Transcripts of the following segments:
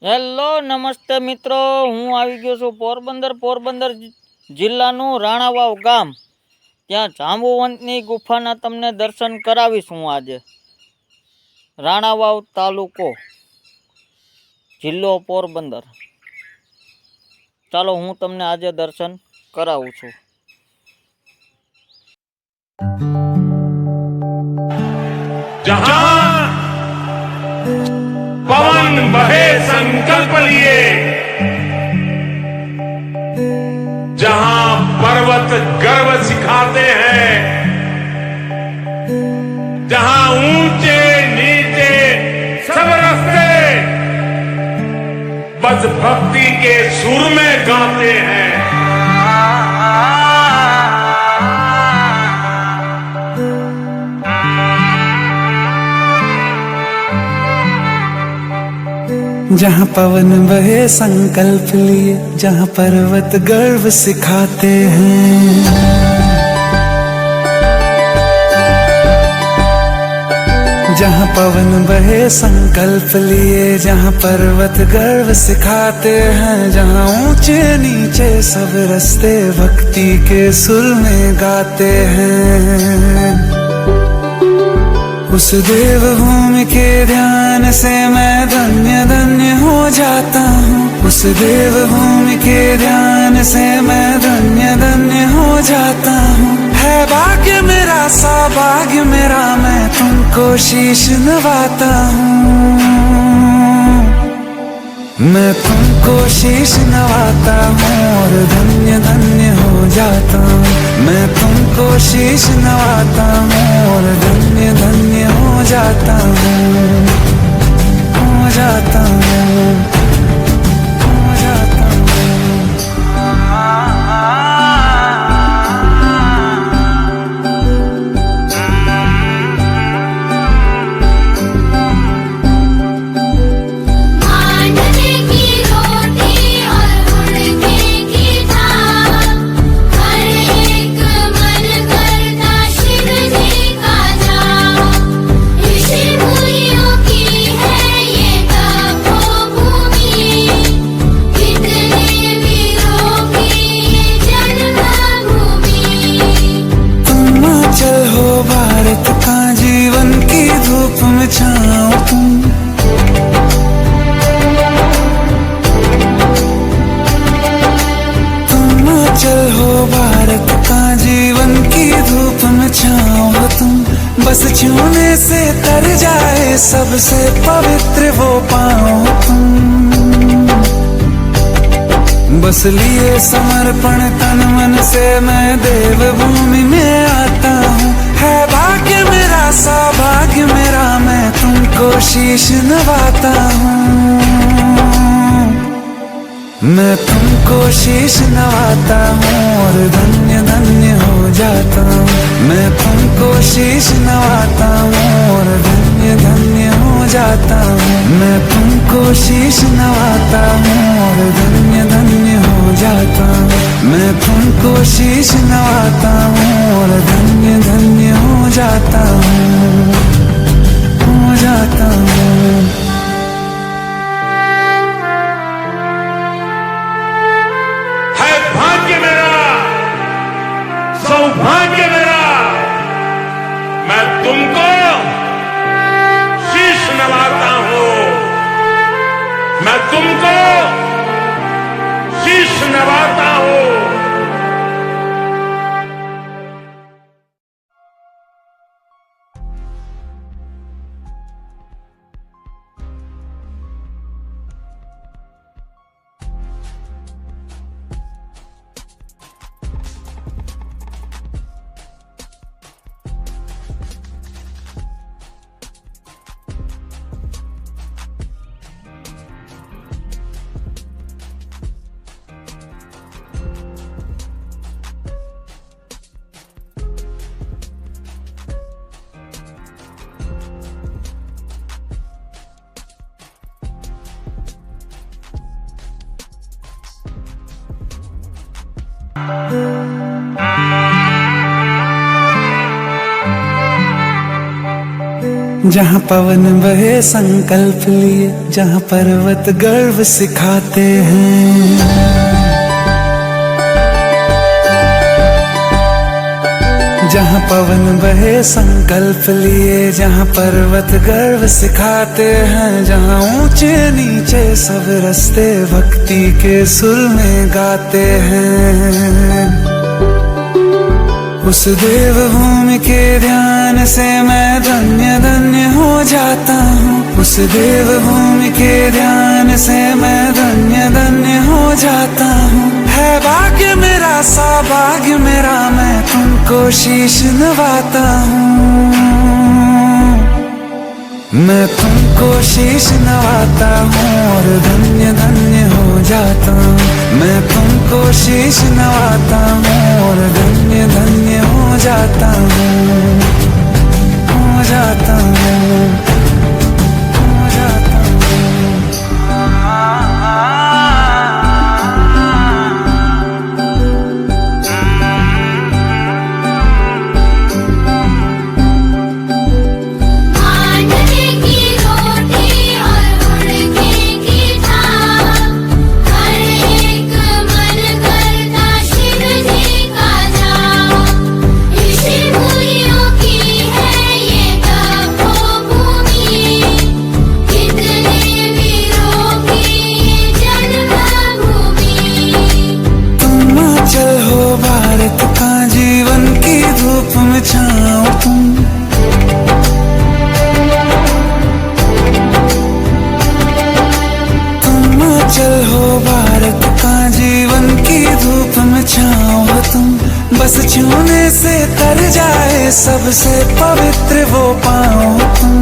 Hello નમસ્તે મિત્રો, હું આવી ગયો છું પોરબંદર જિલ્લાનું રાણાવાવ ગામ. ત્યાં જાંબુવંતની ગુફાના તમને દર્શન કરાવીશ. હું આજે રાણાવાવ તાલુકો, જિલ્લો પોરબંદર. ચાલો હું તમને આજે દર્શન કરાવું છું. पवन बहे संकल्प लिए, जहां पर्वत गर्व सिखाते हैं, जहां ऊंचे नीचे सब रास्ते बस भक्ति के सुर में गाते हैं। जहाँ पवन बहे संकल्प लिए, जहाँ पर्वत गर्व सिखाते हैं, जहाँ पवन बहे संकल्प लिए, जहाँ पर्वत गर्व सिखाते हैं, जहाँ ऊंचे नीचे सब रास्ते भक्ति के सुर में गाते हैं। उस देवभूमि के ध्यान से मैं धन्य धन्य हो जाता हूँ। उस देवभूमि के ध्यान से मैं धन्य धन्य हो जाता हूँ। है भाग्य मेरा, सौभाग्य मेरा, मैं तुमको शीश नवाता हूँ। मैं तुमको शीश नवाता हूँ और धन्य धन्य हो जाता हूँ। मैं तुमको शीश नवाता हूँ और धन्य धन्य हो जाता हूँ, हो जाता हूँ, हो जाता हूँ। भारत का जीवन की धूप में छाओ तुम, हिमाचल हो भारत का जीवन की धूप में छाओ तुम। बस छूने से तर जाए सबसे पवित्र वो पाओ तुम। बस लिए समर्पण तन मन से मैं देवभूमि में आता हूँ। है भाग्य मेरा, सौभाग्य मेरा, मैं तुमको शीश नवाता हूँ। मैं तुमको शीश नवाता हूँ और धन्य धन्य हो जाता हूँ। मैं तुमको शीश नवाता हूँ और धन्य धन्य हो जाता हूँ। मैं तुमको शीश नवाता हूँ और धन्य धन्य हो जाता हूँ। मैं तुमको शीश नवाता हूँ और धन्य धन्य हो जाता हूँ, हो जाता हूँ। सौभाग्य मेरा, मैं तुमको शीश नवाता हूँ। मैं तुमको शीश नवाता हूँ। जहाँ पवन बहे संकल्प लिए, जहाँ पर्वत गर्व सिखाते हैं। जहाँ पवन बहे संकल्प लिए, जहाँ पर्वत गर्व सिखाते हैं, जहाँ ऊंचे नीचे सब रास्ते भक्ति के सुर में गाते हैं। उस देव भूमि के ध्यान से मैं धन्य धन्य हो जाता हूँ। उस देव भूमि के ध्यान से मैं धन्य धन्य हो जाता हूँ। है भाग्य मेरा सौभाग्य मेरा, मैं तुमको शीश नवाता हूँ। मैं तुमको शीश नवाता हूँ और धन्य धन्य हो जाता हूँ। मैं तुमको शीश नवाता हूँ और धन्य धन्य हो जाता हूँ। हो जाता हूँ, हो जाता हूँ। चल हो भारत का जीवन की धूप में छाँव हो तुम। बस छूने से तर जाए सबसे पवित्र वो पाँव तुम।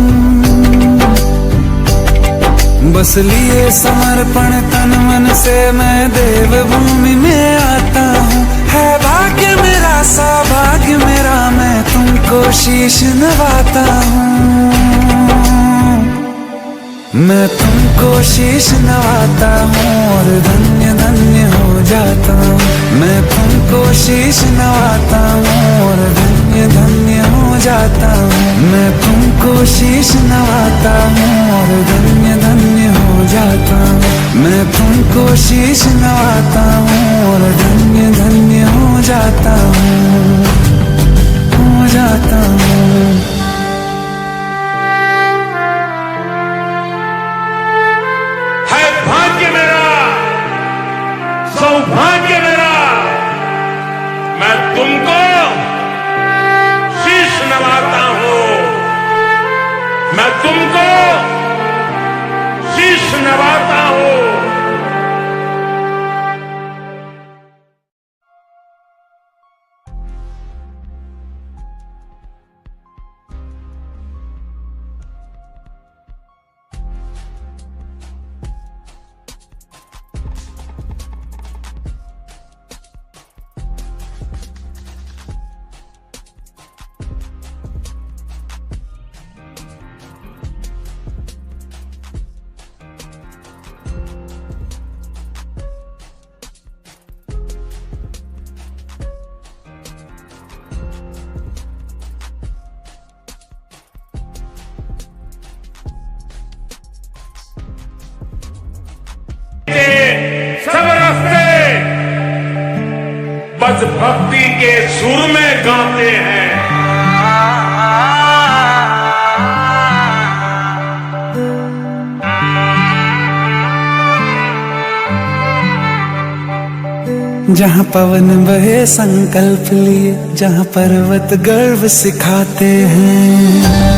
बस लिए समर्पण तन मन से मैं देव भूमि में आता हूँ। है भाग्य मेरा सौभाग्य मेरा, मैं तुमको शीश नवाता हूँ। मैं तुमको शीश नवाता हूँ और धन्य धन्य हो जाता हूँ। मैं तुमको शीश नवाता हूँ और धन्य धन्य हो जाता हूँ। मैं तुमको शीश नवाता हूँ और धन्य धन्य हो जाता हूँ। मैं तुमको शीश नवाता हूँ और धन्य धन्य हो जाता हूँ। हो जाता हूँ। भाग्य मेरा सौभाग्य मेरा, मैं तुमको शीश नवाता हूँ। मैं तुमको शीश नवाता हूँ। सब रास्ते बस भक्ति के सुर में गाते हैं। जहाँ पवन बहे संकल्प लिए, जहाँ पर्वत गर्व सिखाते हैं।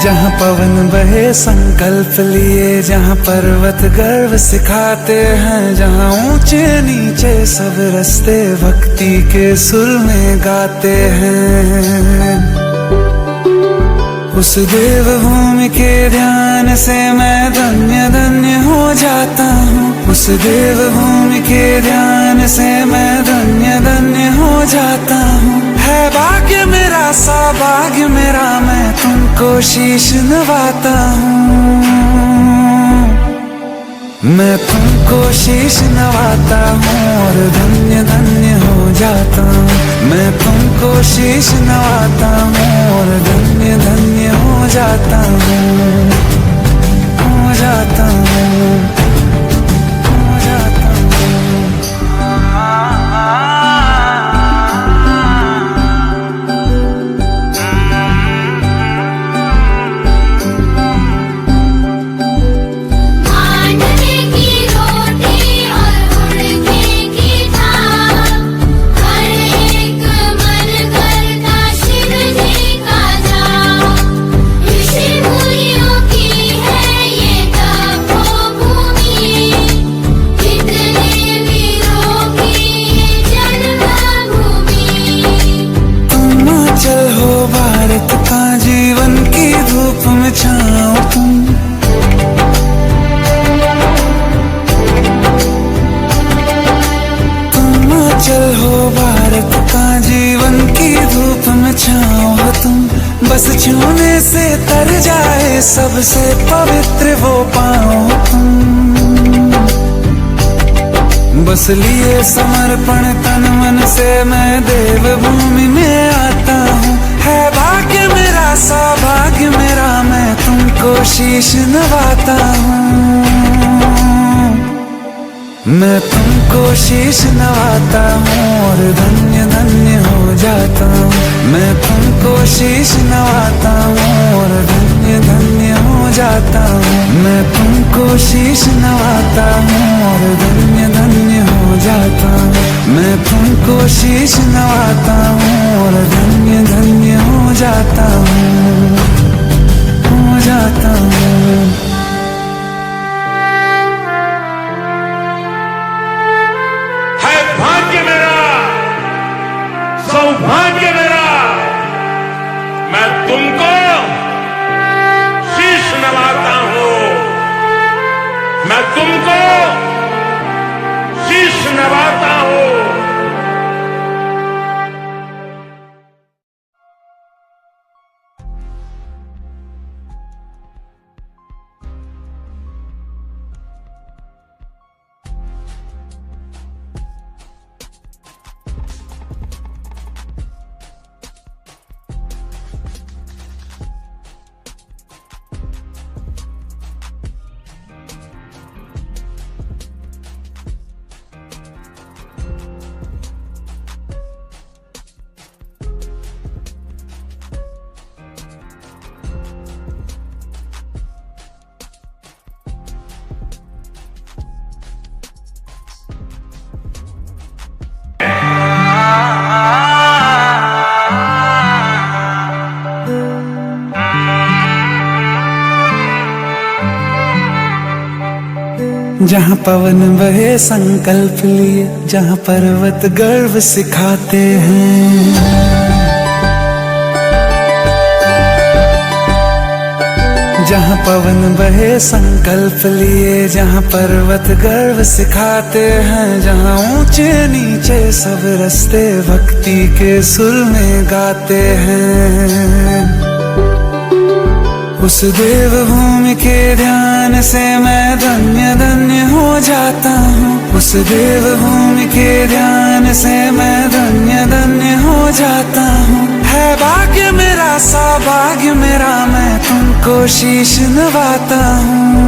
जहाँ पवन बहे संकल्प लिए, जहाँ पर्वत गर्व सिखाते हैं, जहाँ ऊंचे नीचे सब रास्ते भक्ति के सुर में गाते हैं। उस देव भूमि के ध्यान से मैं धन्य धन्य हो जाता हूँ। उस देव भूमि के ध्यान से मैं धन्य धन्य हो जाता हूँ। है भाग्य मेरा सौभाग्य मेरा, मैं तुमको शीश नवाता हूँ। मैं तुमको शीश नवाता हूँ और धन्य धन्य हो जाता हूँ। मैं तुमको शीश नवाता हूँ और धन्य धन्य हो जाता हूँ, हो जाता हूँ, हो जाता हूँ। बस छूने से तर जाए सबसे पवित्र वो पाँव तुम, बस लिए समर्पण तन मन से मैं देवभूमि में आता हूँ। है भाग्य मेरा सौभाग्य मेरा मैं तुमको शीश नवाता हूँ, मैं तुमको शीश नवाता हूँ और धन्य धन्य हो जाता हूँ। मैं तुमको शीश नवाता हूँ और धन्य धन्य हो जाता हूँ। मैं तुमको शीश नवाता हूँ और धन्य धन्य हो जाता हूँ। मैं तुमको शीश नवाता हूँ और धन्य धन्य हो जाता हूँ, हो जाता हूँ। भाग्य मेरा सौभाग्य मेरा मैं तुमको शीश नवाता हूं, मैं तुमको शीश नवाता हूं। जहाँ पवन बहे संकल्प लिए, जहाँ पर्वत गर्व सिखाते हैं, जहाँ पवन बहे संकल्प लिए, जहाँ पर्वत गर्व सिखाते हैं, जहाँ ऊंचे नीचे सब रास्ते भक्ति के सुर में गाते हैं, उस देवभूमि के ध्यान से मैं धन्य धन्य हो जाता हूँ। उस देवभूमि के ध्यान से मैं धन्य धन्य हो जाता हूँ। है भाग्य मेरा सौभाग्य मेरा मैं तुमको शीश नवाता हूँ,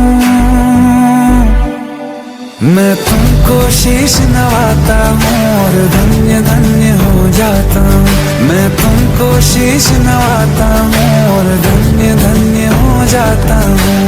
मैं तुमको शीश नवाता हूँ और धन्य धन्य हो जाता हूँ। मैं तुमको शीश नवाता हूँ और धन्य धन्य हो जाता हूँ।